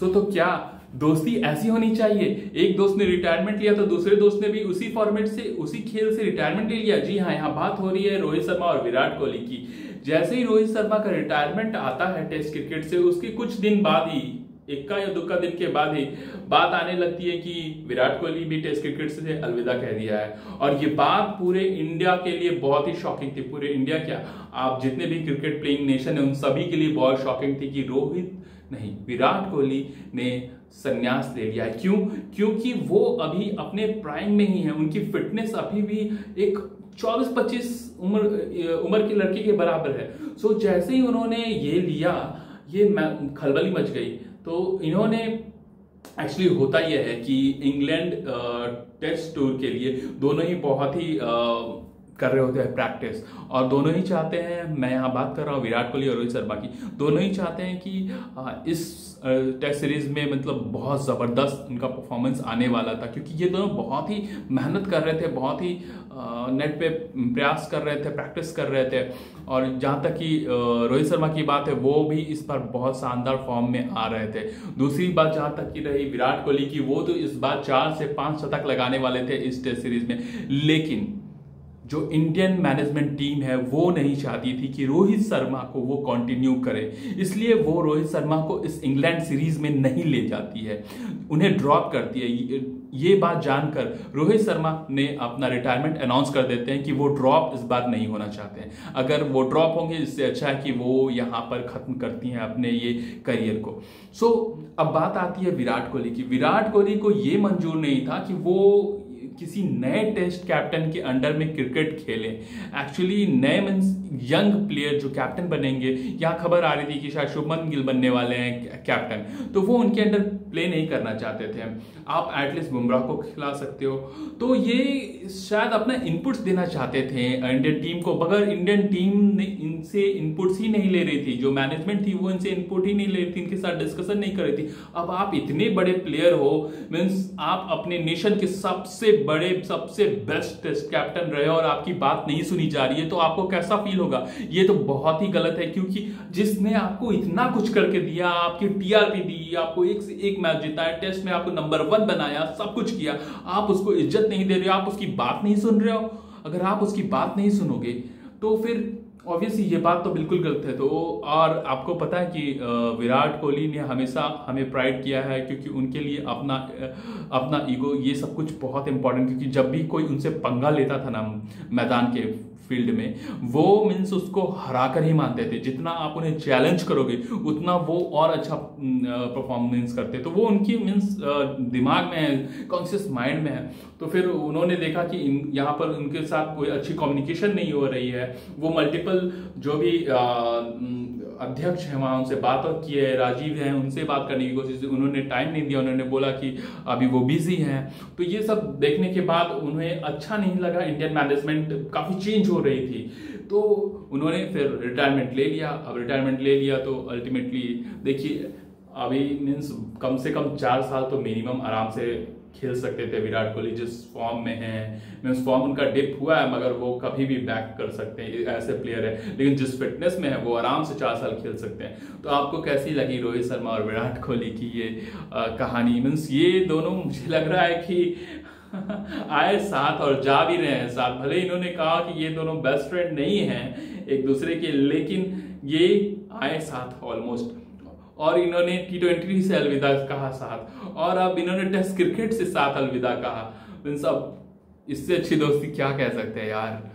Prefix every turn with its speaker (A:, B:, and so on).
A: तो क्या दोस्ती ऐसी होनी चाहिए? एक दोस्त ने रिटायरमेंट लिया तो दूसरे दोस्त ने भी उसी फॉर्मेट से, उसी खेल से रिटायरमेंट ले लिया। जी हाँ, यहाँ बात हो रही है रोहित शर्मा और विराट कोहली की। जैसे ही रोहित शर्मा का रिटायरमेंट आता है टेस्ट क्रिकेट से, उसके कुछ दिन बाद ही, इक्का या दुक्का दिन के बाद ही बात आने लगती है कि विराट कोहली भी टेस्ट क्रिकेट से अलविदा कह दिया है। और ये बात पूरे इंडिया के लिए बहुत ही शॉकिंग थी। पूरे इंडिया क्या, आप जितने भी क्रिकेट प्लेइंग नेशन है उन सभी के लिए बहुत शॉकिंग थी कि विराट कोहली ने संन्यास ले लिया है। क्यों? क्योंकि वो अभी अपने प्राइम में ही है। उनकी फिटनेस अभी भी एक 24-25 उम्र के लड़के के बराबर है। सो जैसे ही उन्होंने ये लिया, ये खलबली मच गई। तो इन्होंने एक्चुअली होता यह है कि इंग्लैंड टेस्ट टूर के लिए दोनों ही बहुत ही कर रहे होते हैं प्रैक्टिस, और दोनों ही चाहते हैं, मैं यहाँ बात कर रहा हूँ विराट कोहली और रोहित शर्मा की, दोनों ही चाहते हैं कि इस टेस्ट सीरीज में मतलब बहुत ज़बरदस्त उनका परफॉर्मेंस आने वाला था, क्योंकि ये दोनों बहुत ही मेहनत कर रहे थे, बहुत ही नेट पे प्रयास कर रहे थे, प्रैक्टिस कर रहे थे। और जहाँ तक कि रोहित शर्मा की बात है, वो भी इस बार बहुत शानदार फॉर्म में आ रहे थे। दूसरी बात जहाँ तक की रही विराट कोहली की, वो तो इस बार 4 से 5 शतक लगाने वाले थे इस टेस्ट सीरीज में, लेकिन जो इंडियन मैनेजमेंट टीम है वो नहीं चाहती थी कि रोहित शर्मा को वो कंटिन्यू करे, इसलिए वो रोहित शर्मा को इस इंग्लैंड सीरीज में नहीं ले जाती है, उन्हें ड्रॉप करती है। ये बात जानकर रोहित शर्मा ने अपना रिटायरमेंट अनाउंस कर देते हैं कि वो ड्रॉप इस बार नहीं होना चाहते हैं। अगर वो ड्रॉप होंगे, इससे अच्छा है कि वो यहाँ पर खत्म करती हैं अपने ये करियर को। अब बात आती है विराट कोहली की। विराट कोहली को ये मंजूर नहीं था कि वो किसी नए टेस्ट कैप्टन के अंडर में क्रिकेट खेलें। एक्चुअली नए मींस यंग प्लेयर जो कैप्टन बनेंगे, यहाँ खबर आ रही थी कि शायद शुभमन गिल बनने वाले हैं कैप्टन, तो वो उनके अंडर प्ले नहीं करना चाहते थे। आप एटलीस्ट बुमराह को खिला सकते हो, तो ये शायद अपना इनपुट्स देना चाहते थे इंडियन टीम को, मगर इंडियन टीम ने इनसे इनपुट्स ही नहीं ले रही थी। जो मैनेजमेंट थी वो इनसे इनपुट ही नहीं ले रही थी, इनके साथ डिस्कशन नहीं कर रही थी। अब आप इतने बड़े प्लेयर हो, मीन्स आप अपने नेशन के सबसे बड़े, सबसे बेस्ट टेस्ट कैप्टन रहे और आपकी बात नहीं सुनी जा रही है, तो आपको कैसा फील होगा? ये तो बहुत ही गलत है, क्योंकि जिसने आपको इतना कुछ करके दिया, आपकी टीआरपी दी, आपको एक से एक मैच जिताया, टेस्ट में आपको नंबर 1 बनाया, सब कुछ किया, आप उसको इज्जत नहीं दे रहे हो, आप उसकी बात नहीं सुन रहे हो। अगर आप उसकी बात नहीं सुनोगे तो फिर ऑब्वियसली ये बात तो बिल्कुल गलत है। तो और आपको पता है कि विराट कोहली ने हमेशा हमें प्राइड किया है, क्योंकि उनके लिए अपना ईगो, ये सब कुछ बहुत इंपॉर्टेंट, क्योंकि जब भी कोई उनसे पंगा लेता था ना मैदान के फील्ड में, वो मीन्स उसको हरा कर ही मानते थे। जितना आप उन्हें चैलेंज करोगे उतना वो और अच्छा परफॉर्मेंस करते, तो वो उनकी मीन्स दिमाग में है, कॉन्शियस माइंड में है। तो फिर उन्होंने देखा कि यहाँ पर उनके साथ कोई अच्छी कम्युनिकेशन नहीं हो रही है। वो मल्टीपल जो भी अध्यक्ष हैं वहाँ उनसे बात किए, राजीव हैं उनसे बात करने की कोशिश, उन्होंने टाइम नहीं दिया, उन्होंने बोला कि अभी वो बिजी हैं। तो ये सब देखने के बाद उन्हें अच्छा नहीं लगा, इंडियन मैनेजमेंट काफ़ी चेंज हो रही थी, तो उन्होंने फिर रिटायरमेंट ले लिया। अब रिटायरमेंट ले लिया तो अल्टीमेटली देखिए, अभी मीन्स कम से कम 4 साल तो मिनिमम आराम से खेल सकते थे विराट कोहली, जिस फॉर्म में है। मीन्स फॉर्म उनका डिप हुआ है, मगर वो कभी भी बैक कर सकते हैं, ऐसे प्लेयर है। लेकिन जिस फिटनेस में है वो आराम से 4 साल खेल सकते हैं। तो आपको कैसी लगी रोहित शर्मा और विराट कोहली की ये कहानी? मीन्स ये दोनों मुझे लग रहा है कि आए साथ और जा भी रहे हैं साथ। भले इन्होंने कहा कि ये दोनों बेस्ट फ्रेंड नहीं हैं एक दूसरे के, लेकिन ये आए साथ ऑलमोस्ट। और इन्होंने T20 से अलविदा कहा साथ, और अब इन्होंने टेस्ट क्रिकेट से साथ अलविदा कहा। मीन्स अब इससे अच्छी दोस्ती क्या कह सकते हैं यार।